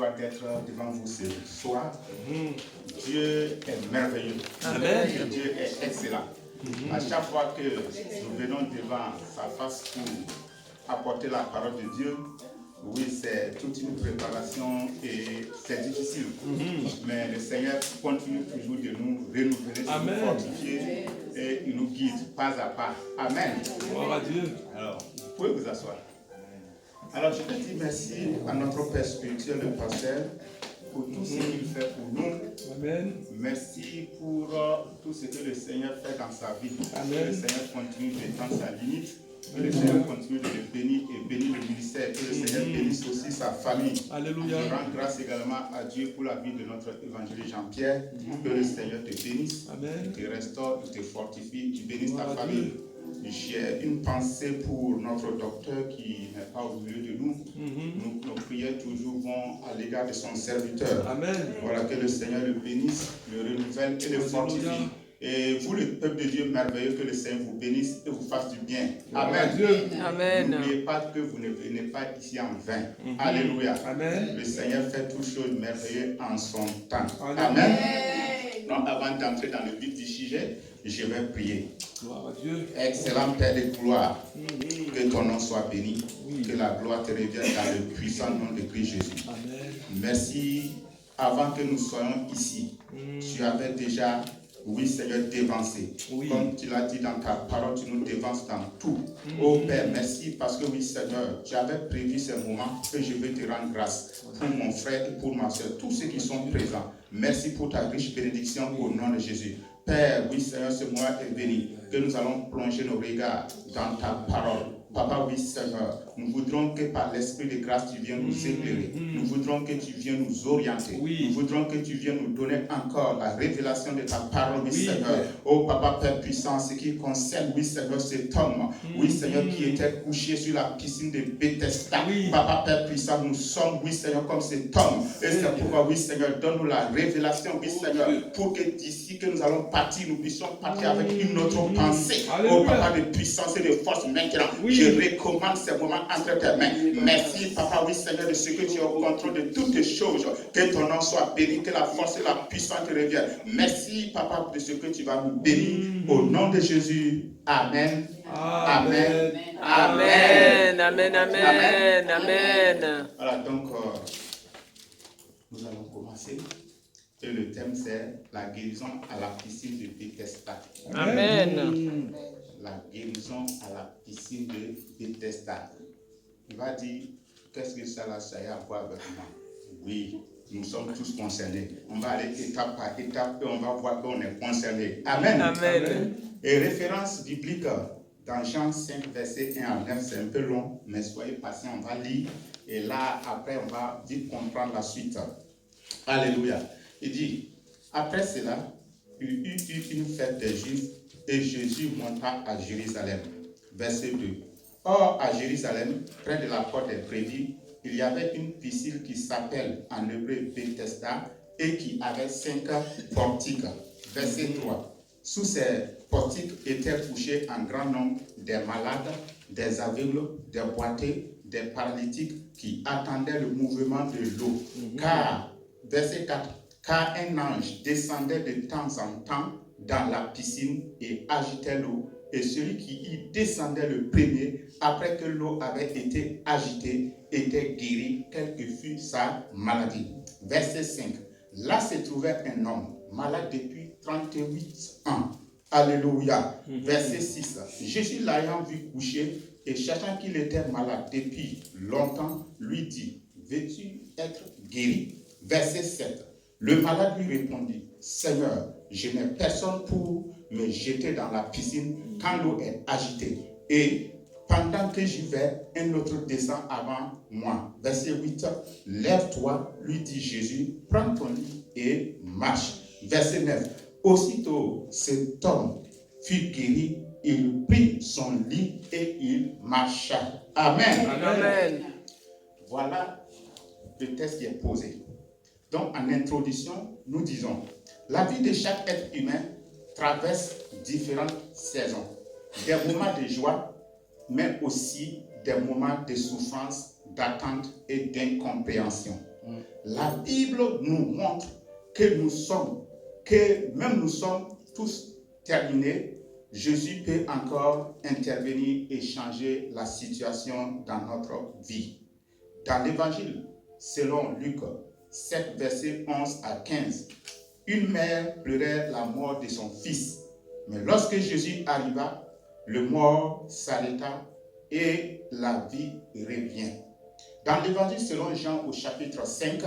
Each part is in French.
joie d'être devant vous ce soir. Dieu est merveilleux. Amen. Dieu est excellent. À chaque fois que nous venons devant sa face pour apporter la parole de Dieu, oui, c'est toute une préparation et c'est difficile. Mais le Seigneur continue toujours de nous renouveler, de nous fortifier et il nous guide pas à pas. Amen. Gloire à Dieu. Alors, vous pouvez vous asseoir. Alors, je veux dire merci à notre Père spirituel, le pasteur, pour tout ce qu'il fait pour nous. Amen. Merci pour tout ce que le Seigneur fait dans sa vie. Amen. Que le Seigneur continue d'étendre sa limite. Que le Seigneur continue de le bénir et bénir le ministère. Que le Seigneur bénisse aussi sa famille. Alléluia. Je rends grâce également à Dieu pour la vie de notre évangéliste Jean-Pierre. Que le Seigneur te bénisse. Amen. Il te restaure, il te fortifie, il bénisse ta Gloire à famille. Dieu. J'ai une pensée pour notre docteur qui n'est pas au milieu de nous. Nos prières toujours vont à l'égard de son serviteur. Amen. Voilà, que le Seigneur le bénisse, le renouvelle et le fortifie. Et vous, le peuple de Dieu merveilleux, que le Seigneur vous bénisse et vous fasse du bien. Amen. Amen. N'oubliez pas que vous ne venez pas ici en vain. Alléluia. Amen. Le Seigneur fait toutes choses merveilleuses en son temps. Alléluia. Amen. Donc, avant d'entrer dans le vif du sujet, je vais prier. Gloire à Dieu. Excellent Père de gloire, que ton nom soit béni, que la gloire te revienne dans le puissant nom de Christ Jésus. Amen. Merci, avant que nous soyons ici, tu avais déjà, oui Seigneur, dévancé. Oui. Comme tu l'as dit dans ta parole, tu nous dévances dans tout. Oh Père, merci parce que oui Seigneur, tu avais prévu ces moments que je vais te rendre grâce pour mon frère et pour ma soeur, tous ceux qui sont présents. Merci pour ta riche bénédiction au nom de Jésus. Père, oui Seigneur, ce mois est béni, que nous allons plonger nos regards dans ta parole. Papa, oui Seigneur, nous voudrons que par l'Esprit de grâce, tu viennes nous éclairer. Nous voudrons que tu viennes nous orienter. Nous voudrons que tu viennes nous donner encore la révélation de ta parole, oui Seigneur. Oh Papa, Père puissant, ce qui concerne, oui Seigneur, cet homme, oui Seigneur, qui était couché sur la piscine de Bethesda. Papa, Père puissant, nous sommes, oui Seigneur, comme cet homme. Et c'est pourquoi, oui Seigneur, donne-nous la révélation, oui Seigneur, pour que d'ici que nous allons partir, nous puissions partir avec une autre pensée. Oh Papa, de puissance et de force maintenant. Je recommande ces moments entre tes mains. Merci, Papa, oui, Seigneur, de ce que tu es au contrôle de toutes les choses. Que ton nom soit béni, que la force et la puissance te reviennent. Merci, Papa, de ce que tu vas nous bénir. Au nom de Jésus. Amen. Amen. Amen. Amen. Amen. Amen. Voilà, donc, nous allons commencer. Et le thème, c'est la guérison à la piscine de Bethesda. Amen. La guérison à la piscine de Bethesda. Il va dire, qu'est-ce que ça a à voir avec moi? Oui, nous sommes tous concernés. On va aller étape par étape et on va voir qu'on est concernés. Amen. Amen. Et référence biblique dans Jean 5, verset 1 à 9, c'est un peu long, mais soyez patients, on va lire. Et là, après, on va vite comprendre la suite. Alléluia. Il dit, après cela, il y eut une fête des Juifs et Jésus monta à Jérusalem. Verset 2. Or, à Jérusalem, près de la porte des Brebis, il y avait une piscine qui s'appelle en hébreu Bethesda et qui avait 5 portiques. Verset 3. Sous ces portiques étaient couchés en grand nombre des malades, des aveugles, des boiteux, des paralytiques qui attendaient le mouvement de l'eau. Car, verset 4, car un ange descendait de temps en temps dans la piscine et agitait l'eau. Et celui qui y descendait le premier, après que l'eau avait été agitée, était guéri, quelle que fût sa maladie. Verset 5. Là se trouvait un homme malade depuis 38 ans. Alléluia. Verset 6. Jésus l'ayant vu coucher et sachant qu'il était malade depuis longtemps, lui dit, veux-tu être guéri? Verset 7. Le malade lui répondit, Seigneur, je n'ai personne pour me jeter dans la piscine quand l'eau est agitée. Et pendant que j'y vais, un autre descend avant moi. Verset 8. Lève-toi, lui dit Jésus, prends ton lit et marche. Verset 9. Aussitôt, cet homme fut guéri, il prit son lit et il marcha. Amen. Amen. Voilà le texte qui est posé. Donc, en introduction, nous disons, la vie de chaque être humain traverse différentes saisons. Des moments de joie, mais aussi des moments de souffrance, d'attente et d'incompréhension. La Bible nous montre que même nous sommes tous terminés, Jésus peut encore intervenir et changer la situation dans notre vie. Dans l'évangile, selon Luc 7, versets 11 à 15, une mère pleurait la mort de son fils. Mais lorsque Jésus arriva, le mort s'arrêta et la vie revient. Dans l'évangile selon Jean au chapitre 5,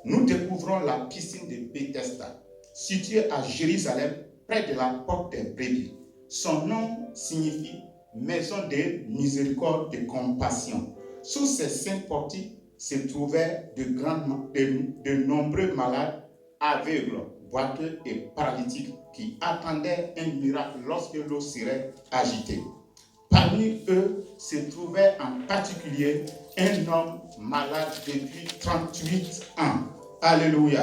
nous découvrons la piscine de Bethesda, située à Jérusalem, près de la porte des brebis. Son nom signifie maison de miséricorde, de compassion. Sous ces 5 portiques se trouvaient de nombreux malades, aveugles, boiteux et paralytiques qui attendaient un miracle lorsque l'eau serait agitée. Parmi eux se trouvait en particulier un homme malade depuis 38 ans. Alléluia.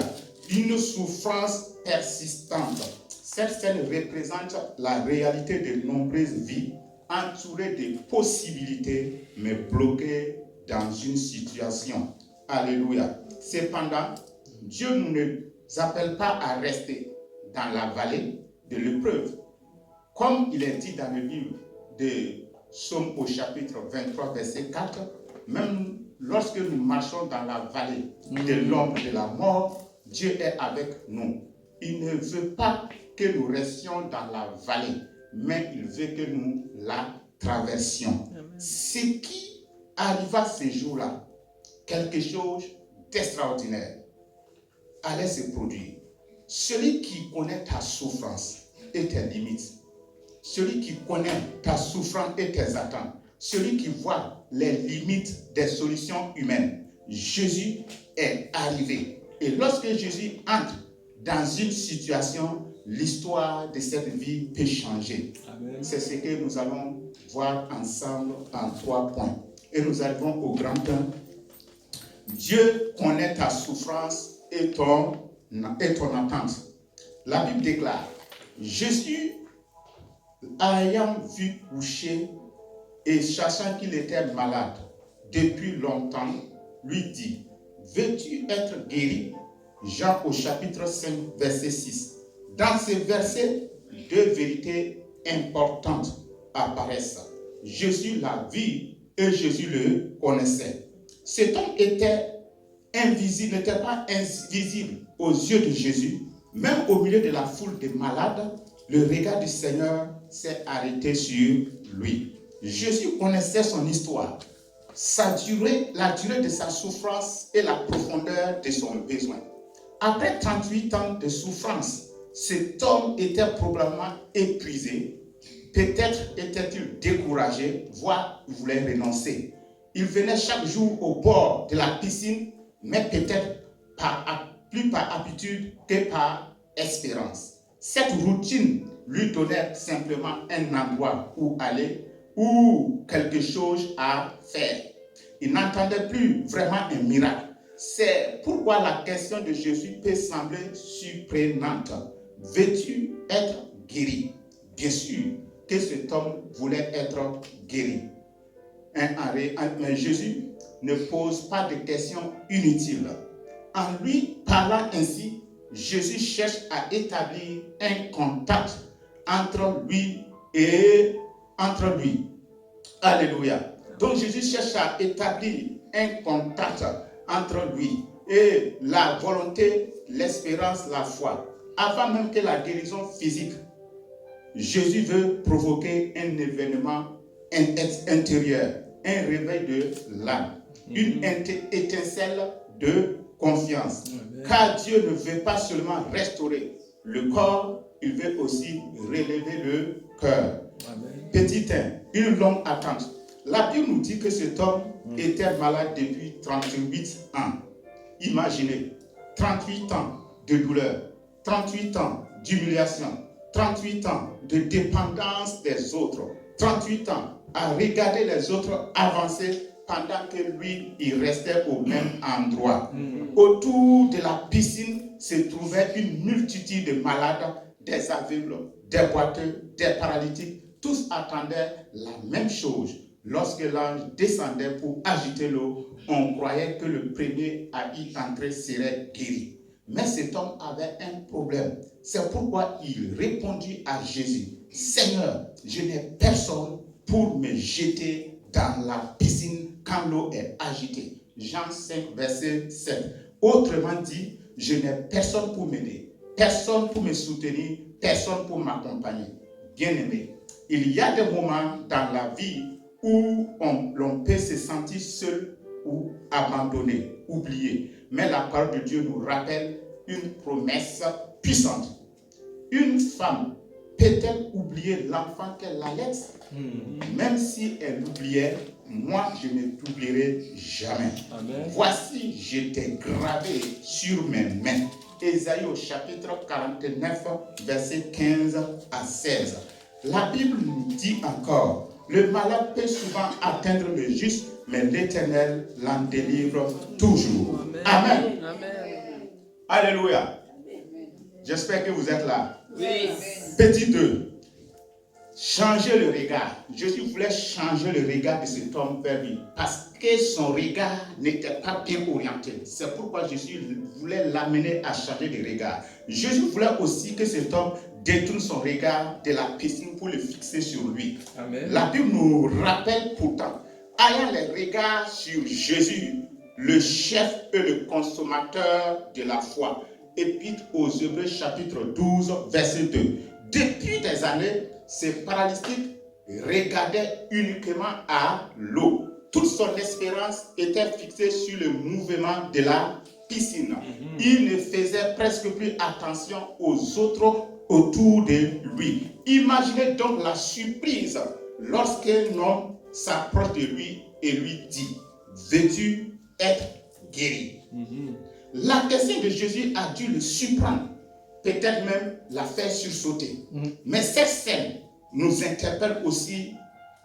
Une souffrance persistante. Cette scène représente la réalité de nombreuses vies entourées de possibilités mais bloquées dans une situation. Alléluia. Cependant, Dieu ne nous appelle pas à rester dans la vallée de l'épreuve. Comme il est dit dans le livre de Psaume au chapitre 23, verset 4, même lorsque nous marchons dans la vallée de l'ombre de la mort, Dieu est avec nous. Il ne veut pas que nous restions dans la vallée, mais il veut que nous la traversions. Ce qui arriva ce jour-là, quelque chose d'extraordinaire allait se produire. Celui qui connaît ta souffrance et tes limites, celui qui connaît ta souffrance et tes attentes, celui qui voit les limites des solutions humaines, Jésus est arrivé. Et lorsque Jésus entre dans une situation, l'histoire de cette vie peut changer. Amen. C'est ce que nous allons voir ensemble en 3 points. Et nous arrivons au grand 1. Dieu connaît ta souffrance et ton attente. La Bible déclare, Jésus, ayant vu coucher et sachant qu'il était malade depuis longtemps, lui dit, veux-tu être guéri? Jean au chapitre 5, verset 6. Dans ce verset, 2 vérités importantes apparaissent. Jésus l'a vu et Jésus le connaissait. Cet homme était invisible, n'était pas invisible aux yeux de Jésus. Même au milieu de la foule de malades, le regard du Seigneur s'est arrêté sur lui. Jésus connaissait son histoire, la durée de sa souffrance et la profondeur de son besoin. Après 38 ans de souffrance, cet homme était probablement épuisé. Peut-être était-il découragé, voire il voulait renoncer. Il venait chaque jour au bord de la piscine, mais peut-être plus par habitude que par espérance. Cette routine lui donnait simplement un endroit où aller ou quelque chose à faire. Il n'entendait plus vraiment un miracle. C'est pourquoi la question de Jésus peut sembler surprenante. Veux-tu être guéri? Bien sûr que cet homme voulait être guéri. Mais Jésus ne pose pas de questions inutiles. En lui parlant ainsi, Jésus cherche à établir un contact entre lui. Alléluia. Donc Jésus cherche à établir un contact entre lui et la volonté, l'espérance, la foi. Avant même que la guérison physique, Jésus veut provoquer un événement intérieur, un réveil de l'âme, une étincelle de confiance. Car Dieu ne veut pas seulement restaurer le corps, il veut aussi relever le cœur. Petit 1, une longue attente. La Bible nous dit que cet homme était malade depuis 38 ans. Imaginez, 38 ans de douleur, 38 ans d'humiliation, 38 ans de dépendance des autres, 38 ans à regarder les autres avancer pendant que lui, il restait au même endroit. Autour de la piscine se trouvait une multitude de malades, des aveugles, des boiteux, des paralytiques. Tous attendaient la même chose, lorsque l'ange descendait pour agiter l'eau, on croyait que le premier à y entrer serait guéri. Mais cet homme avait un problème. C'est pourquoi il répondit à Jésus, « Seigneur, je n'ai personne pour me jeter dans la piscine quand l'eau est agitée. » Jean 5, verset 7. Autrement dit, je n'ai personne pour m'aider, personne pour me soutenir, personne pour m'accompagner. Bien-aimé, il y a des moments dans la vie où l'on peut se sentir seul ou abandonné, oublié. Mais la parole de Dieu nous rappelle une promesse puissante. Une femme peut-elle oublier l'enfant qu'elle allait? Même si elle l'oubliait, moi je ne t'oublierai jamais. Amen. Voici, je t'ai gravé sur mes mains. Ésaïe au chapitre 49, verset 15 à 16. La Bible nous dit encore, le malheur peut souvent atteindre le juste, mais l'Éternel l'en délivre toujours. Amen. Amen. Alléluia. J'espère que vous êtes là. Oui. Petit 2. Changer le regard. Jésus voulait changer le regard de cet homme vers lui parce que son regard n'était pas bien orienté. C'est pourquoi Jésus voulait l'amener à changer de regard. Jésus voulait aussi que cet homme détourne son regard de la piscine pour le fixer sur lui. Amen. La Bible nous rappelle pourtant, ayant les regards sur Jésus, le chef et le consommateur de la foi. Épître aux Hébreux chapitre 12, verset 2. Depuis des années, ces paralytiques regardaient uniquement à l'eau. Toute son espérance était fixée sur le mouvement de la piscine. Il ne faisait presque plus attention aux autres autour de lui. Imaginez donc la surprise lorsqu'un homme s'approche de lui et lui dit, « Veux-tu être guéri ?» La question de Jésus a dû le surprendre, peut-être même la faire sursauter. Mais cette scène nous interpelle aussi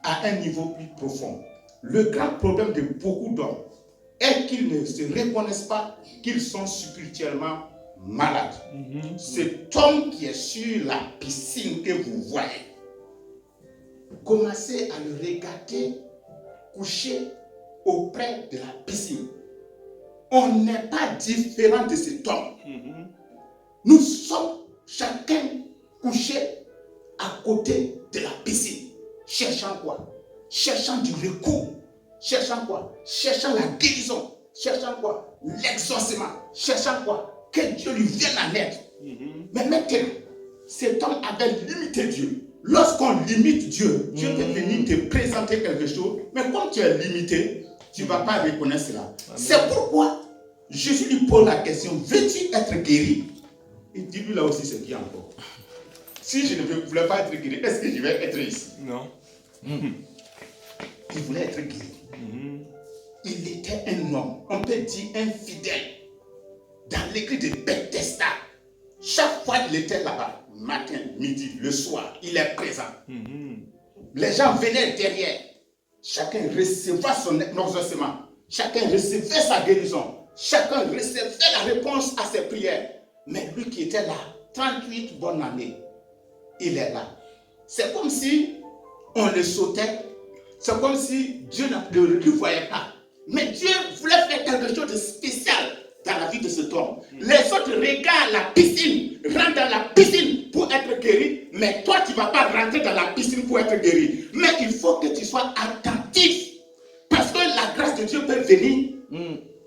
à un niveau plus profond. Le grand problème de beaucoup d'hommes est qu'ils ne se reconnaissent pas qu'ils sont spirituellement malades. Cet homme qui est sur la piscine que vous voyez, commencez à le regarder couché auprès de la piscine. On n'est pas différent de cet homme. Nous sommes chacun couchés à côté de la piscine. Cherchant quoi? Cherchant du recours. Cherchant quoi? Cherchant la guérison. Cherchant quoi? L'exaucement. Cherchant quoi? Que Dieu lui vienne en aide. Mais maintenant, cet homme avait limité Dieu. Lorsqu'on limite Dieu, Dieu peut venir te présenter quelque chose, mais comme tu es limité, tu ne vas pas reconnaître cela. Amen. C'est pourquoi Jésus lui pose la question, veux-tu être guéri? Il dit lui là aussi c'est bien encore. Si je ne voulais pas être guéri, est-ce que je vais être ici? Non. Il voulait être guéri. Il était un homme, on peut dire infidèle. Dans l'église de Bethesda, chaque fois qu'il était là-bas, matin, midi, le soir, il est présent. Les gens venaient derrière. Chacun recevait son exaucement. Chacun recevait sa guérison. Chacun recevait la réponse à ses prières. Mais lui qui était là, 38 bonnes années, il est là. C'est comme si on le sautait. C'est comme si Dieu ne le voyait pas. Mais Dieu voulait faire quelque chose de spécial dans la vie de cet homme. Les autres regardent la piscine, rentrent dans la piscine pour être guéri, mais toi tu ne vas pas rentrer dans la piscine pour être guéri. Mais il faut que tu sois attentif, parce que la grâce de Dieu peut venir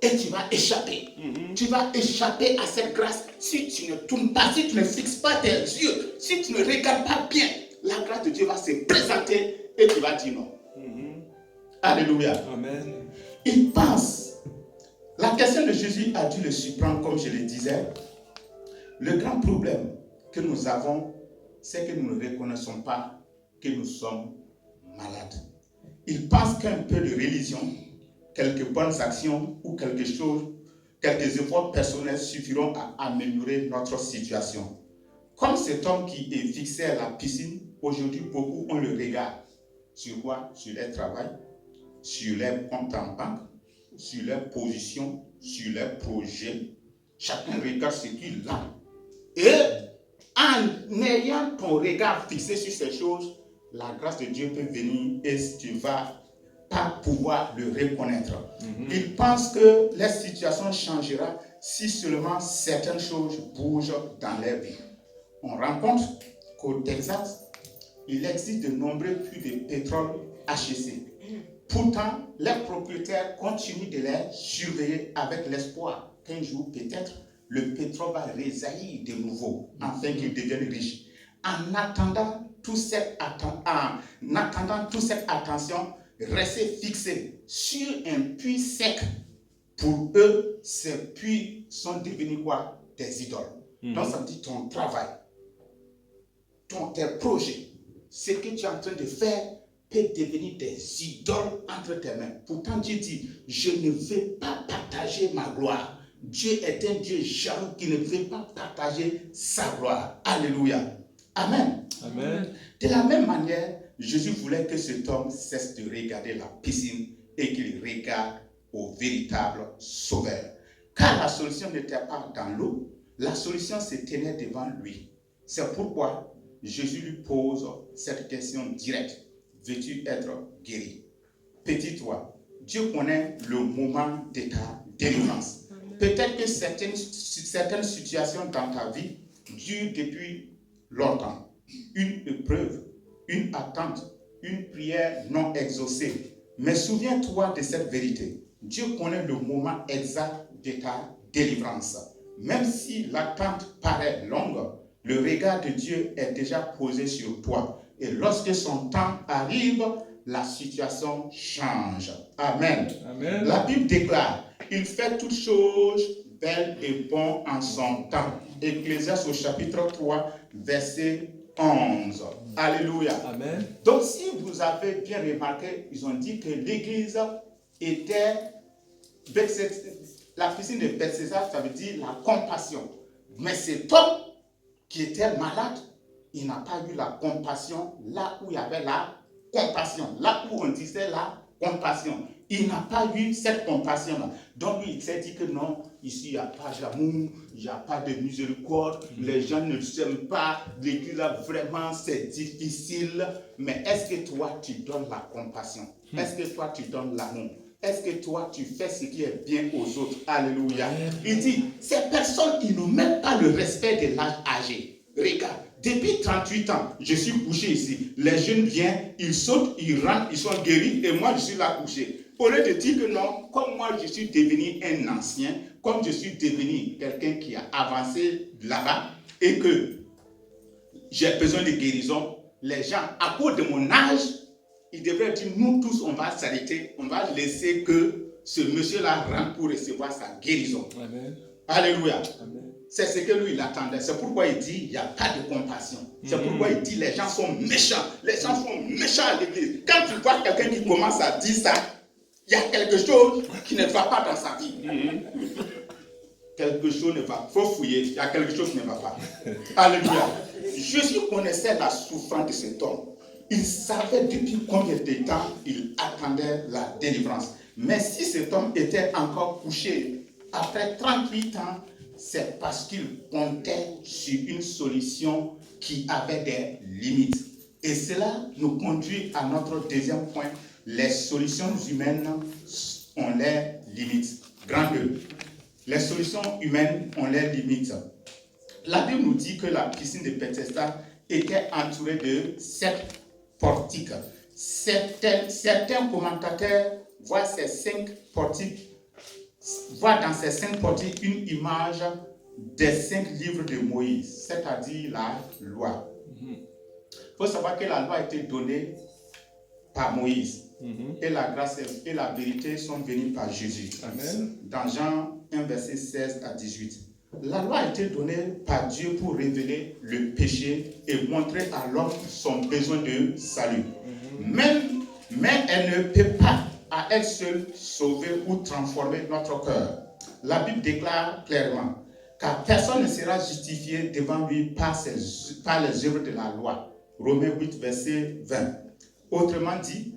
et tu vas échapper. Tu vas échapper à cette grâce si tu ne tournes pas, si tu ne fixes pas tes yeux, si tu ne regardes pas bien. La grâce de Dieu va se présenter et tu vas dire non. Alléluia. Amen. Il pense. La question de Jésus a dû le surprendre, comme je le disais. Le grand problème que nous avons, c'est que nous ne reconnaissons pas que nous sommes malades. Il pense qu'un peu de religion, quelques bonnes actions ou quelque chose, quelques efforts personnels suffiront à améliorer notre situation. Comme cet homme qui est fixé à la piscine, aujourd'hui beaucoup ont le regard sur quoi? Sur leur travail, sur leur compte en banque, sur leur position, sur leur projet. Chacun regarde ce qu'il a. Et en ayant ton regard fixé sur ces choses, la grâce de Dieu peut venir et tu vas pas pouvoir le reconnaître. Ils pensent que la situation changera si seulement certaines choses bougent dans leur vie. On rencontre qu'au Texas, il existe de nombreux puits de pétrole HEC. Pourtant, les propriétaires continuent de les surveiller avec l'espoir qu'un jour, peut-être, le pétrole va résaillir de nouveau afin qu'ils deviennent riches. En attendant toute cette attention, rester fixé sur un puits sec, pour eux, ces puits sont devenus quoi? Des idoles. Donc, ça veut dire ton travail, tes projets, ce que tu es en train de faire peut devenir des idoles entre tes mains. Pourtant, Dieu dit, je ne vais pas partager ma gloire. Dieu est un Dieu jaloux qui ne veut pas partager sa gloire. Alléluia. Amen. Amen. De la même manière, Jésus voulait que cet homme cesse de regarder la piscine et qu'il regarde au véritable Sauveur. Car la solution n'était pas dans l'eau, la solution se tenait devant lui. C'est pourquoi Jésus lui pose cette question directe. Veux-tu être guéri? Petit toi, Dieu connaît le moment de ta délivrance. Peut-être que certaines situations dans ta vie durent depuis longtemps. Une épreuve, une attente, une prière non exaucée. Mais souviens-toi de cette vérité. Dieu connaît le moment exact de ta délivrance. Même si l'attente paraît longue, le regard de Dieu est déjà posé sur toi. Et lorsque son temps arrive, la situation change. Amen. Amen. La Bible déclare, il fait toutes choses belles et bonnes en son temps. Ecclésiaste au chapitre 3, verset 11. Alléluia. Amen. Donc si vous avez bien remarqué, ils ont dit que l'église était, la piscine de Bethesda, ça veut dire la compassion. Mais cet homme qui était malade, il n'a pas eu la compassion là où il y avait la compassion, là où on disait la compassion. Il n'a pas eu cette compassion-là. Donc lui, il s'est dit que non, ici, il n'y a pas d'amour, il n'y a pas de miséricorde, les gens ne s'aiment pas, l'église là, vraiment, c'est difficile. Mais est-ce que toi, tu donnes la compassion? Est-ce que toi, tu donnes l'amour? Est-ce que toi, tu fais ce qui est bien aux autres? Alléluia. Il dit, ces personnes, ils n'ont même pas le respect de l'âge âgé. Regarde, depuis 38 ans, je suis couché ici. Les jeunes viennent, ils sautent, ils rentrent, ils sont guéris et moi, je suis là couché. Au lieu de dire que non, comme moi, je suis devenu un ancien, comme je suis devenu quelqu'un qui a avancé là-bas et que j'ai besoin de guérison, les gens, à cause de mon âge, ils devraient dire, nous tous, on va s'arrêter, on va laisser que ce monsieur-là rentre pour recevoir sa guérison. Amen. Alléluia. Amen. C'est ce que lui, il attendait. C'est pourquoi il dit, il n'y a pas de compassion. C'est pourquoi il dit, les gens sont méchants. Les gens sont méchants à l'église. Quand tu vois quelqu'un qui commence à dire ça, il y a quelque chose qui ne va pas dans sa vie. Quelque chose ne va pas. Il faut fouiller. Il y a quelque chose qui ne va pas. Alléluia. Jésus connaissait la souffrance de cet homme. Il savait depuis combien de temps il attendait la délivrance. Mais si cet homme était encore couché après 38 ans, c'est parce qu'il comptait sur une solution qui avait des limites. Et cela nous conduit à notre deuxième point. Les solutions humaines ont leurs limites. Grand 2. Les solutions humaines ont leurs limites. La Bible nous dit que la piscine de Bethesda était entourée de 7 portiques. Certains commentateurs voient ces 5 portiques, voient dans ces 5 portiques une image des 5 livres de Moïse, c'est-à-dire la loi. Il faut savoir que la loi a été donnée par Moïse. Et la grâce et la vérité sont venues par Jésus. Amen. Dans Jean 1, verset 16 à 18. La loi a été donnée par Dieu pour révéler le péché et montrer à l'homme son besoin de salut. Mais elle ne peut pas à elle seule sauver ou transformer notre cœur. La Bible déclare clairement, car personne ne sera justifié devant lui par les œuvres de la loi. Romains 8, verset 20. Autrement dit,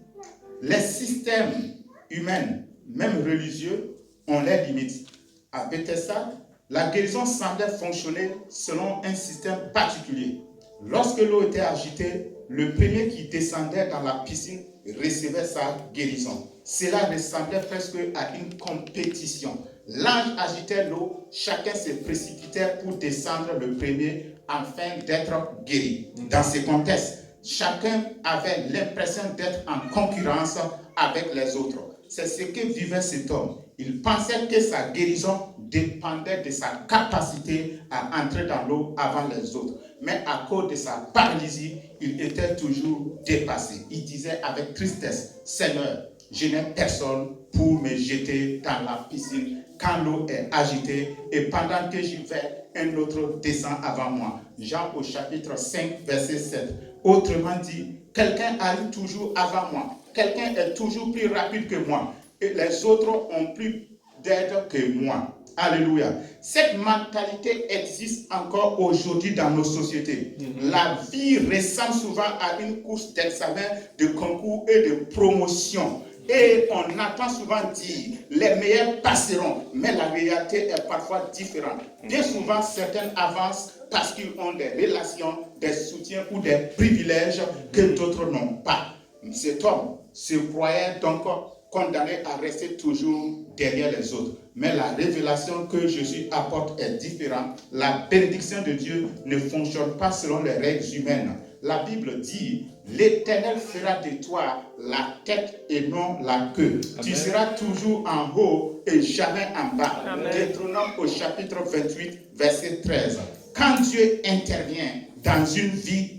les systèmes humains, même religieux, ont leurs limites. À Bethesda, la guérison semblait fonctionner selon un système particulier. Lorsque l'eau était agitée, le premier qui descendait dans la piscine recevait sa guérison. Cela ressemblait presque à une compétition. L'ange agitait l'eau, chacun se précipitait pour descendre le premier afin d'être guéri. Dans ce contexte, chacun avait l'impression d'être en concurrence avec les autres. C'est ce que vivait cet homme. Il pensait que sa guérison dépendait de sa capacité à entrer dans l'eau avant les autres. Mais à cause de sa paralysie, il était toujours dépassé. Il disait avec tristesse, « Seigneur, je n'ai personne pour me jeter dans la piscine quand l'eau est agitée et pendant que j'y vais, un autre descend avant moi. » Jean au chapitre 5, verset 7. Autrement dit, quelqu'un arrive toujours avant moi. Quelqu'un est toujours plus rapide que moi. Et les autres ont plus d'aide que moi. Alléluia. Cette mentalité existe encore aujourd'hui dans nos sociétés. La vie ressemble souvent à une course d'examen, de concours et de promotion. Et on entend souvent dire, les meilleurs passeront, mais la réalité est parfois différente. Bien souvent, certains avancent parce qu'ils ont des relations, des soutiens ou des privilèges que d'autres n'ont pas. Cet homme se croyait donc condamné à rester toujours derrière les autres. Mais la révélation que Jésus apporte est différente. La bénédiction de Dieu ne fonctionne pas selon les règles humaines. La Bible dit, l'Éternel fera de toi la tête et non la queue. Amen. Tu seras toujours en haut et jamais en bas. Deutéronome au chapitre 28, verset 13. Quand Dieu intervient dans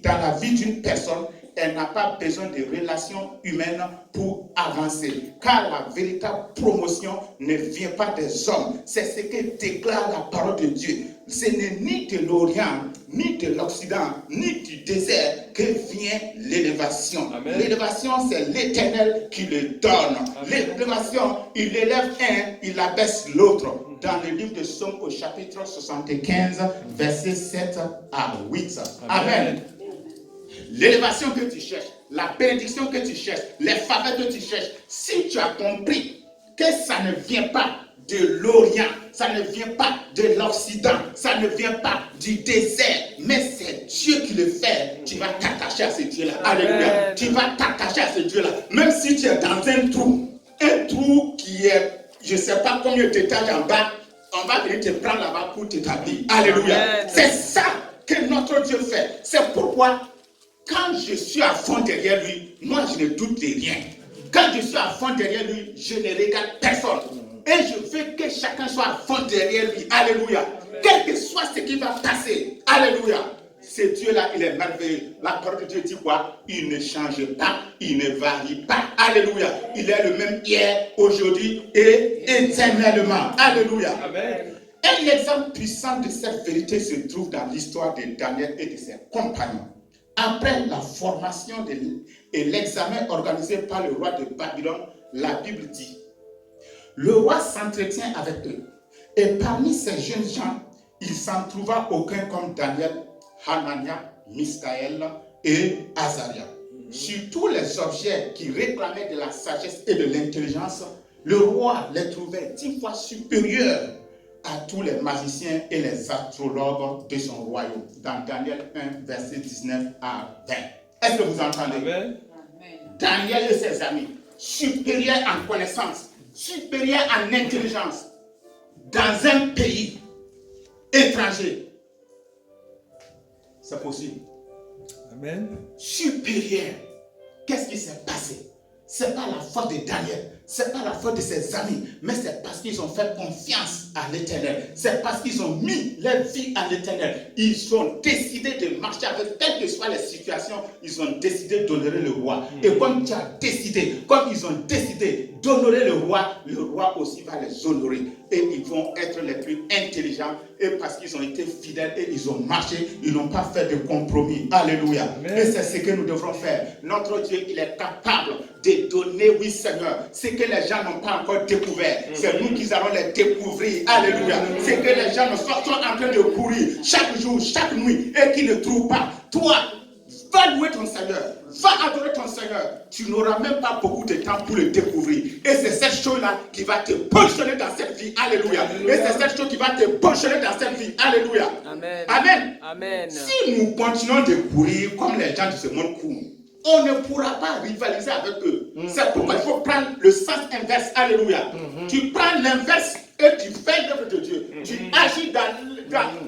la vie d'une personne, elle n'a pas besoin de relations humaines pour avancer. Car la véritable promotion ne vient pas des hommes. C'est ce que déclare la parole de Dieu. Ce n'est ni de l'Orient, ni de l'Occident, ni du désert que vient l'élévation. L'élévation, c'est l'Éternel qui le donne. L'élévation, il élève un, il abaisse l'autre. Dans le livre de Psaume au chapitre 75, versets 7 à 8. Amen. L'élévation que tu cherches, la bénédiction que tu cherches, les faveurs que tu cherches, si tu as compris que ça ne vient pas de l'Orient, ça ne vient pas de l'Occident, ça ne vient pas du désert, mais c'est Dieu qui le fait, tu vas t'attacher à ce Dieu-là. Alléluia. Tu vas t'attacher à ce Dieu-là. Même si tu es dans un trou qui est, je ne sais pas combien d'étages en bas, on va venir te prendre là-bas pour t'établir. Alléluia. C'est ça que notre Dieu fait. C'est pourquoi quand je suis à fond derrière lui, moi je ne doute de rien. Quand je suis à fond derrière lui, je ne regarde personne. Et je veux que chacun soit à fond derrière lui. Alléluia. Quel que soit ce qui va passer. Alléluia. Ce Dieu-là, il est merveilleux. La parole de Dieu dit quoi? Il ne change pas, il ne varie pas. Alléluia. Il est le même hier, aujourd'hui et éternellement. Alléluia. Amen. Un exemple puissant de cette vérité se trouve dans l'histoire de Daniel et de ses compagnons. Après la formation et l'examen organisé par le roi de Babylone, la Bible dit, le roi s'entretient avec eux. Et parmi ces jeunes gens, il s'en trouva aucun comme Daniel, Hanania, Misaël et Azaria. Sur tous les objets qui réclamaient de la sagesse et de l'intelligence, le roi les trouvait 10 fois supérieurs à tous les magiciens et les astrologues de son royaume. Dans Daniel 1, verset 19 à 20. Est-ce que vous entendez? Amen. Daniel et ses amis, supérieurs en connaissance, supérieurs en intelligence, dans un pays étranger. C'est possible. Amen. Supérieur. Qu'est-ce qui s'est passé? Ce n'est pas la faute de Daniel, ce n'est pas la faute de ses amis, mais c'est parce qu'ils ont fait confiance à l'Éternel. C'est parce qu'ils ont mis leur vie à l'Éternel. Ils ont décidé de marcher avec, quelles que soient les situations, ils ont décidé d'honorer le roi. Et comme tu as décidé, comme ils ont décidé d'honorer le roi aussi va les honorer. Et ils vont être les plus intelligents. Et parce qu'ils ont été fidèles et ils ont marché, ils n'ont pas fait de compromis. Alléluia. Amen. Et c'est ce que nous devrons faire. Notre Dieu, il est capable de donner, oui Seigneur, ce que les gens n'ont pas encore découvert. C'est nous qui allons les découvrir. Alléluia. Ce que les gens sont en train de courir chaque jour, chaque nuit et qui ne trouvent pas. Toi, va louer ton Seigneur. Va adorer ton Seigneur. Tu n'auras même pas beaucoup de temps pour le découvrir. Et c'est cette chose-là qui va te positionner dans cette vie. Alléluia. Alléluia. Et c'est cette chose qui va te positionner dans cette vie. Alléluia. Amen. Amen. Amen. Si nous continuons de courir comme les gens de ce monde courent, on ne pourra pas rivaliser avec eux. C'est pourquoi il faut prendre le sens inverse. Alléluia. Tu prends l'inverse et tu fais l'œuvre de Dieu. Tu agis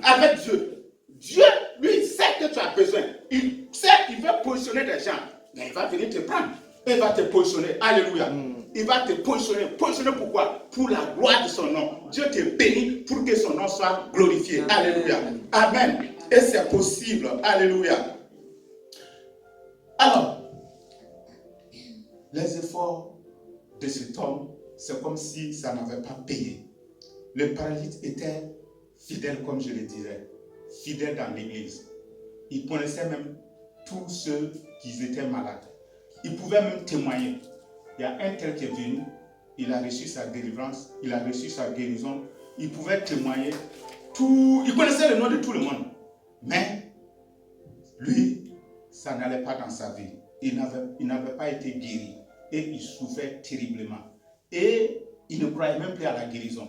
avec Dieu. Dieu, lui, sait que tu as besoin. Il sait qu'il veut positionner des gens. Mais il va venir te prendre. Il va te positionner. Alléluia. Il va te positionner. Positionner pourquoi? Pour la gloire de son nom. Dieu te bénit pour que son nom soit glorifié. Amen. Alléluia. Amen. Et c'est possible. Alléluia. Alors, les efforts de cet homme, c'est comme si ça n'avait pas payé. Le paralytique était fidèle, comme je le disais, fidèle dans l'église. Il connaissait même tous ceux qui étaient malades. Il pouvait même témoigner. Il y a un tel qui est venu, il a reçu sa délivrance, il a reçu sa guérison. Il pouvait témoigner. Il connaissait le nom de tout le monde. Mais lui, ça n'allait pas dans sa vie. Il n'avait pas été guéri. Et il souffrait terriblement. Et il ne croyait même plus à la guérison.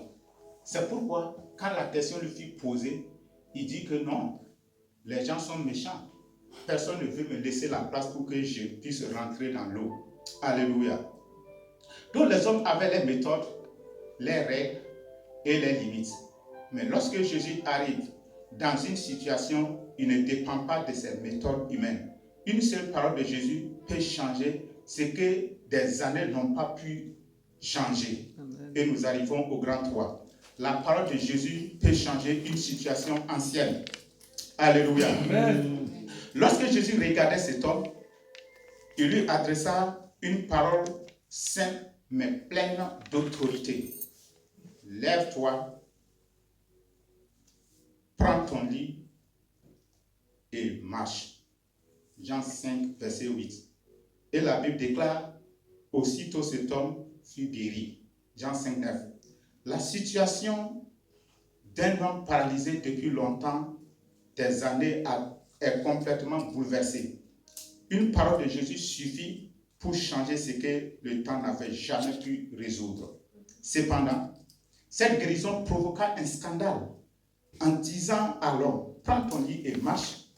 C'est pourquoi, quand la question lui fut posée, il dit que non, les gens sont méchants. Personne ne veut me laisser la place pour que je puisse rentrer dans l'eau. Alléluia. Donc les hommes avaient les méthodes, les règles et les limites. Mais lorsque Jésus arrive dans une situation, il ne dépend pas de ses méthodes humaines. Une seule parole de Jésus peut changer ce que des années n'ont pas pu changer. Amen. Et nous arrivons au grand 3. La parole de Jésus peut changer une situation ancienne. Alléluia. Amen. Lorsque Jésus regardait cet homme, il lui adressa une parole simple mais pleine d'autorité. Lève-toi, prends ton lit et marche. Jean 5, verset 8. Et la Bible déclare, aussitôt cet homme fut guéri. Jean 5, 9. La situation d'un homme paralysé depuis longtemps, des années, est complètement bouleversée. Une parole de Jésus suffit pour changer ce que le temps n'avait jamais pu résoudre. Cependant, cette guérison provoqua un scandale. En disant à l'homme, prends ton lit et marche,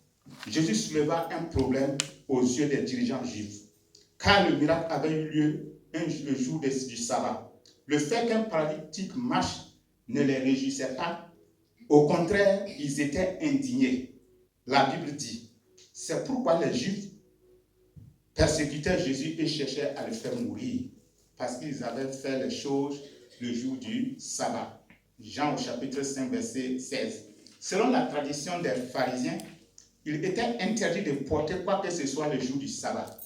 Jésus souleva un problème aux yeux des dirigeants juifs. Car le miracle avait eu lieu le jour du sabbat. Le fait qu'un paralytique marche ne les réjouissait pas. Au contraire, ils étaient indignés. La Bible dit, c'est pourquoi les Juifs persécutaient Jésus et cherchaient à le faire mourir. Parce qu'ils avaient fait les choses le jour du sabbat. Jean au chapitre 5, verset 16. Selon la tradition des pharisiens, il était interdit de porter quoi que ce soit le jour du sabbat.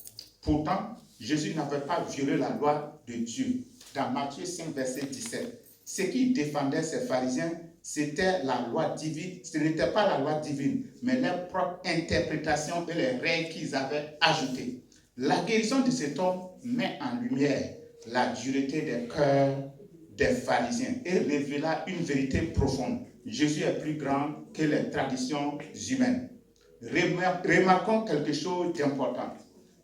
Pourtant, Jésus n'avait pas violé la loi de Dieu. Dans Matthieu 5, verset 17, ce qui défendait ces pharisiens, c'était la loi divine. Ce n'était pas la loi divine, mais leur propre interprétation et les règles qu'ils avaient ajoutées. La guérison de cet homme met en lumière la dureté des cœurs des pharisiens et révéla une vérité profonde. Jésus est plus grand que les traditions humaines. Remarquons quelque chose d'important.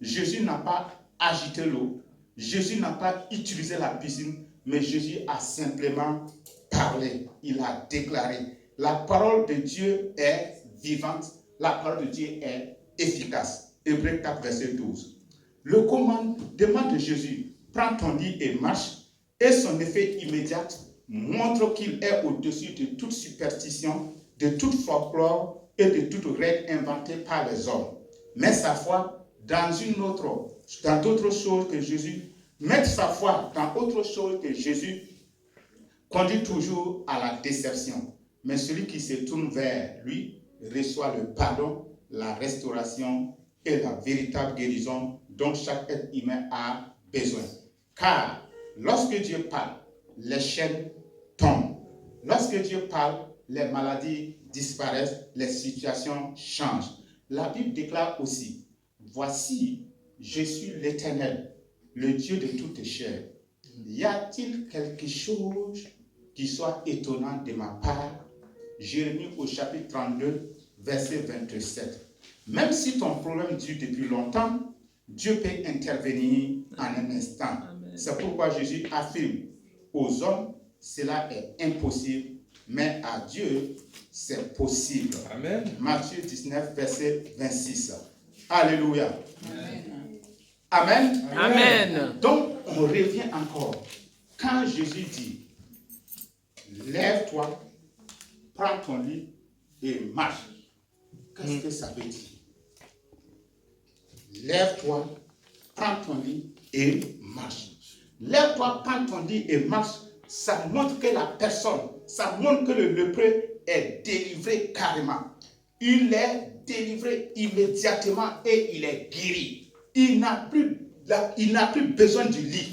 Jésus n'a pas agité l'eau. Jésus n'a pas utilisé la piscine, mais Jésus a simplement parlé. Il a déclaré. La parole de Dieu est vivante. La parole de Dieu est efficace. Hébreux 4, verset 12. Le commandement de Jésus, prends ton lit et marche, et son effet immédiat montre qu'il est au-dessus de toute superstition, de toute folklore et de toute règle inventée par les hommes. Mais sa foi dans d'autres choses que Jésus, mettre sa foi dans autre chose que Jésus conduit toujours à la déception. Mais celui qui se tourne vers lui reçoit le pardon, la restauration et la véritable guérison dont chaque être humain a besoin. Car lorsque Dieu parle, les chaînes tombent. Lorsque Dieu parle, les maladies disparaissent, les situations changent. La Bible déclare aussi, voici, je suis l'Éternel, le Dieu de toute chair. Y a-t-il quelque chose qui soit étonnant de ma part? Jérémie au chapitre 32, verset 27. Même si ton problème dure depuis longtemps, Dieu peut intervenir en un instant. C'est pourquoi Jésus affirme, aux hommes, cela est impossible, mais à Dieu, c'est possible. Amen. Matthieu 19, verset 26. Alléluia. Amen. Amen. Amen. Donc, on revient encore. Quand Jésus dit, lève-toi, prends ton lit et marche. Qu'est-ce que ça veut dire? Lève-toi, prends ton lit et marche. Lève-toi, prends ton lit et marche. Ça montre que la personne, ça montre que le lépreux est délivré carrément. Il est délivré immédiatement et il est guéri. Il n'a plus besoin du lit.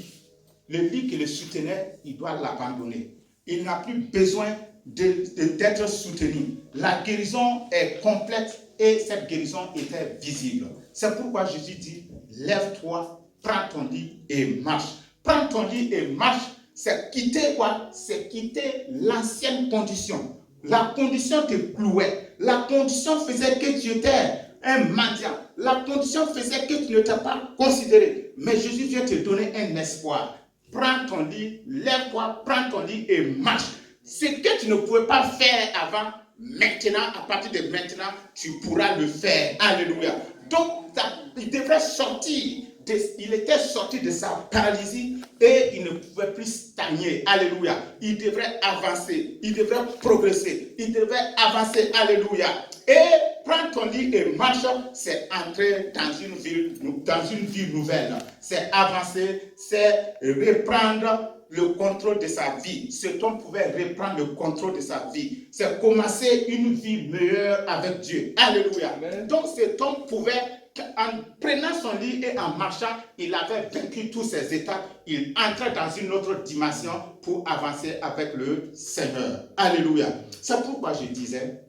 Le lit qui le soutenait, il doit l'abandonner. Il n'a plus besoin d'être soutenu. La guérison est complète et cette guérison était visible. C'est pourquoi Jésus dit, lève-toi, prends ton lit et marche. Prends ton lit et marche, c'est quitter quoi? C'est quitter l'ancienne condition. La condition te clouait. La condition faisait que tu étais un mendiant. La condition faisait que tu ne t'es pas considéré. Mais Jésus vient te donner un espoir. Prends ton lit, lève-toi, prends ton lit et marche. Ce que tu ne pouvais pas faire avant, maintenant, à partir de maintenant, tu pourras le faire. Alléluia. Donc, il devrait sortir. Il était sorti de sa paralysie et il ne pouvait plus stagner. Alléluia. Il devrait avancer. Il devrait progresser. Il devrait avancer. Alléluia. Et prendre ton lit et marche, c'est entrer dans une vie nouvelle. C'est avancer, c'est reprendre le contrôle de sa vie. Cet homme pouvait reprendre le contrôle de sa vie. C'est commencer une vie meilleure avec Dieu. Alléluia. Amen. Donc cet homme pouvait, en prenant son lit et en marchant, il avait vaincu tous ses états. Il entrait dans une autre dimension pour avancer avec le Seigneur. Alléluia. C'est pourquoi je disais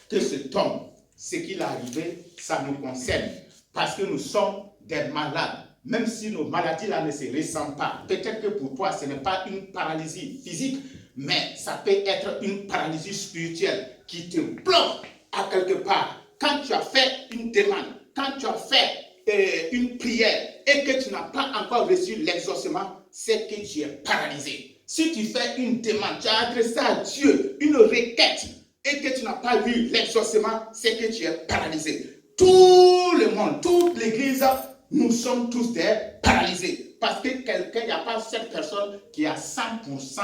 que cet homme, ce qu'il est arrivé, ça nous concerne. Parce que nous sommes des malades. Même si nos maladies là ne se ressentent pas. Peut-être que pour toi, ce n'est pas une paralysie physique, mais ça peut être une paralysie spirituelle qui te bloque à quelque part. Quand tu as fait une demande, quand tu as fait une prière et que tu n'as pas encore reçu l'exaucement, c'est que tu es paralysé. Si tu fais une demande, tu as adressé à Dieu une requête et que tu n'as pas eu l'exaucement, c'est que tu es paralysé. Tout le monde, toute l'église, nous sommes tous des paralysés. Parce que il n'y a pas cette personne qui a 100%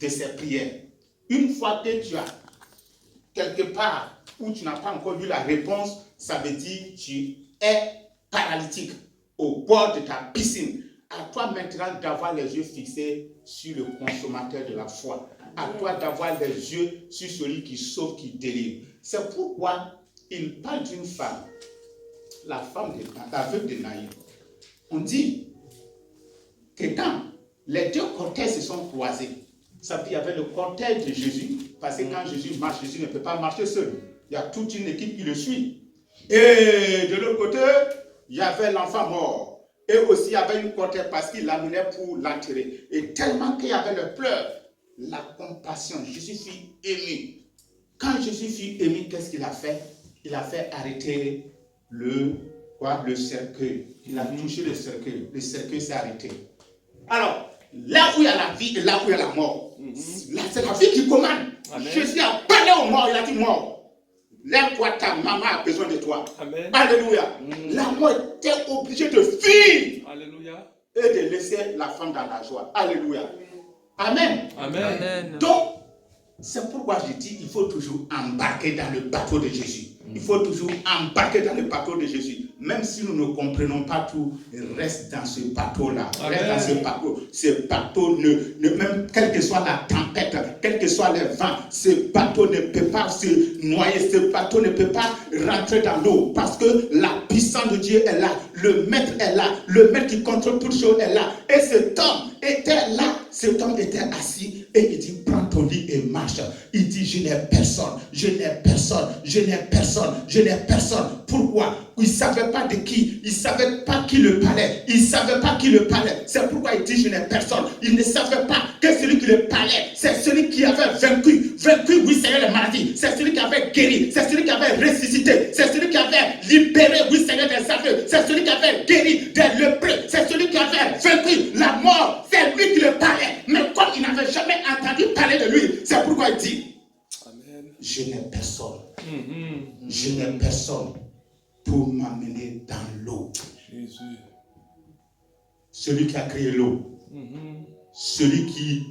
de ses prières. Une fois que tu as quelque part où tu n'as pas encore eu la réponse, ça veut dire que tu es paralytique au bord de ta piscine. À toi maintenant d'avoir les yeux fixés sur le consommateur de la foi. À toi d'avoir les yeux sur celui qui sauve, qui délivre. C'est pourquoi il parle d'une femme, la femme d'aveugle de Naïm. On dit que quand les deux cortèges se sont croisés, ça veut dire qu'il y avait le cortège de Jésus, parce que quand Jésus marche, Jésus ne peut pas marcher seul. Il y a toute une équipe qui le suit. Et de l'autre côté, il y avait l'enfant mort. Et aussi, il y avait une cortège parce qu'il l'amenait pour l'enterrer. Et tellement qu'il y avait le pleur, la compassion, Jésus fut ému. Quand Jésus fut ému, qu'est-ce qu'il a fait? Il a fait arrêter le cercueil. Il a touché le cercueil. Le cercueil s'est arrêté. Alors, là où il y a la vie et là où il y a la mort, c'est la vie qui commande. Amen. Jésus a parlé aux morts, il a dit mort, lève-toi, ta maman a besoin de toi. Amen. Alléluia. La mort était obligée de fuir. Alléluia. Et de laisser la femme dans la joie. Alléluia. Amen. Amen. Amen. Donc, c'est pourquoi je dis il faut toujours embarquer dans le bateau de Jésus. Il faut toujours embarquer dans le bateau de Jésus. Même si nous ne comprenons pas tout, reste dans ce bateau-là. Reste dans ce bateau. Ce bateau, même quelle que soit la tempête, quels que soient les vents, ce bateau ne peut pas se noyer. Ce bateau ne peut pas rentrer dans l'eau. Parce que la puissance de Dieu est là. Le maître est là. Le maître qui contrôle toutes choses est là. Et cet homme était là. Cet homme était assis et il dit, prends ton lit et marche. Il dit, je n'ai personne, je n'ai personne, je n'ai personne, je n'ai personne. Pourquoi? Il ne savait pas de qui, il ne savait pas qui le parlait, il ne savait pas qui le parlait. C'est pourquoi il dit, je n'ai personne. Il ne savait pas que celui qui le parlait, c'est celui qui avait vaincu, oui, Seigneur, les maladies. C'est celui qui avait guéri, c'est celui qui avait ressuscité, c'est celui qui avait libéré, oui, Seigneur, des aveugles. C'est celui qui avait guéri des lépreux, c'est celui qui avait vaincu la mort. C'est lui qui le parlait. Mais comme il n'avait jamais entendu parler de lui, c'est pourquoi il dit, Amen. Je n'ai personne. Je n'ai personne pour m'amener dans l'eau. Jésus. Celui qui a créé l'eau. Mhm. Celui qui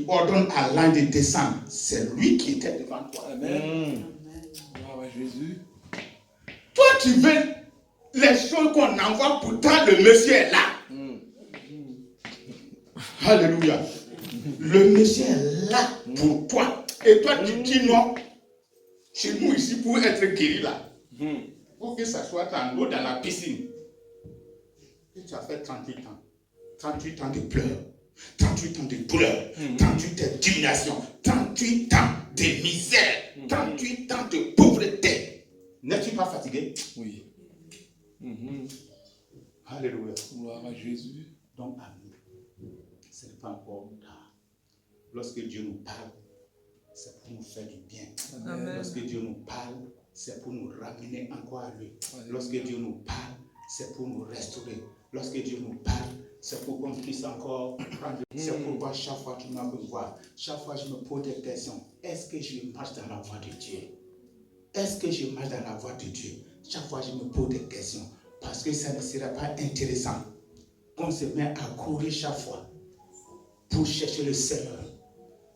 ordonne à l'ange de descendre, c'est lui qui était devant toi. Amen. Gloire à Jésus. Toi, tu veux les choses qu'on envoie, pourtant le monsieur est là. Alléluia. Le monsieur est là pour toi. Et toi, tu dis non. Chez nous ici, pour être guéri là, pour que ça soit en eau dans la piscine. Et tu as fait 38 ans. 38 ans de pleurs. 38 ans de douleur. 38 ans d'humiliation. 38 ans de misère. 38 ans de pauvreté. N'es-tu pas fatigué? Oui. Alléluia. Gloire à Jésus. Donc, amis, ce n'est pas encore tard. Lorsque Dieu nous parle, c'est pour nous faire du bien. Amen. Lorsque Dieu nous parle, c'est pour nous ramener encore à lui. Alléluia. Lorsque Dieu nous parle, c'est pour nous restaurer. Lorsque Dieu nous parle, c'est pour qu'on puisse encore prendre. C'est pourquoi chaque fois que tu m'as vu voir, chaque fois je me pose des questions. Est-ce que je marche dans la voie de Dieu? Est-ce que je marche dans la voie de Dieu? Chaque fois je me pose des questions. Parce que ça ne serait pas intéressant qu'on se met à courir chaque fois pour chercher le Seigneur.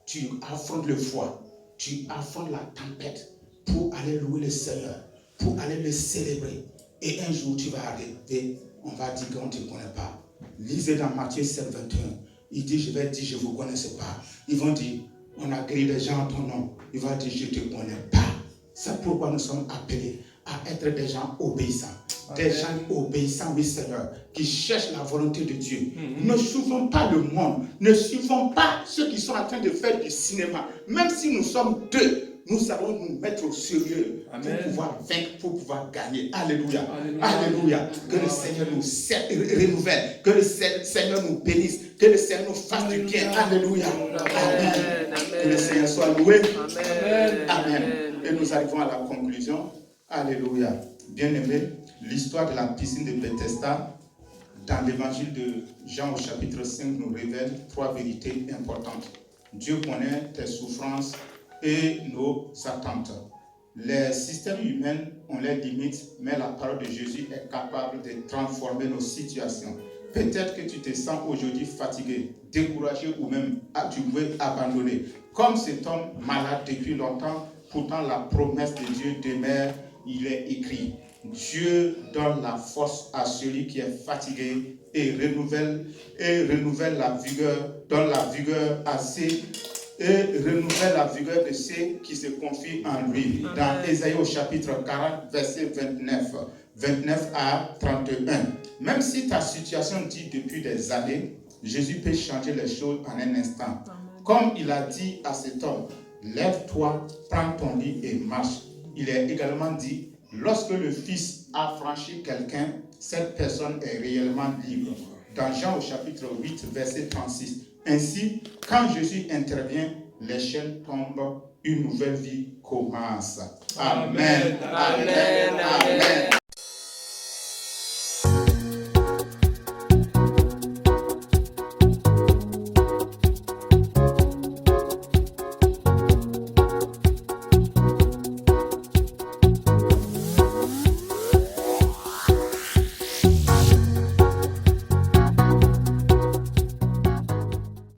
Tu affrontes le froid, tu affrontes la tempête pour aller louer le Seigneur, pour aller le célébrer. Et un jour, tu vas arriver, on va dire qu'on ne te connaît pas. Lisez dans Matthieu 7, 21. Il dit, je vais dire, je ne vous connaissais pas. Ils vont dire, on a guéri des gens en ton nom. Il va dire, je ne te connais pas. C'est pourquoi nous sommes appelés à être des gens obéissants. Des gens obéissants, oui Seigneur, qui cherchent la volonté de Dieu. Ne suivons pas le monde. Ne suivons pas ceux qui sont en train de faire du cinéma. Même si nous sommes deux, nous allons nous mettre au sérieux pour pouvoir vaincre, pour pouvoir gagner. Alléluia. Alléluia. Que le Seigneur nous renouvelle. Que le Seigneur nous bénisse. Que le Seigneur nous fasse du bien. Alléluia. Amen. Que le Seigneur soit loué. Amen. Et nous arrivons à la conclusion. Alléluia. Bien-aimés, l'histoire de la piscine de Bethesda dans l'évangile de Jean au chapitre 5 nous révèle 3 vérités importantes. Dieu connaît tes souffrances et nos attentes. Les systèmes humains ont leurs limites, mais la parole de Jésus est capable de transformer nos situations. Peut-être que tu te sens aujourd'hui fatigué, découragé ou même tu abandonné. Comme cet homme malade depuis longtemps, pourtant la promesse de Dieu demeure. Il est écrit, Dieu donne la force à celui qui est fatigué et renouvelle la vigueur, donne la vigueur à ceux et renouvelle la vigueur de ceux qui se confient en lui. Dans Ésaïe au chapitre 40, verset 29 à 31. Même si ta situation dit depuis des années, Jésus peut changer les choses en un instant. Comme il a dit à cet homme, lève-toi, prends ton lit et marche. Il est également dit, lorsque le Fils a franchi quelqu'un, cette personne est réellement libre. Dans Jean au chapitre 8, verset 36. Ainsi, quand Jésus intervient, les chaînes tombent, une nouvelle vie commence. Amen. Amen. Amen. Amen.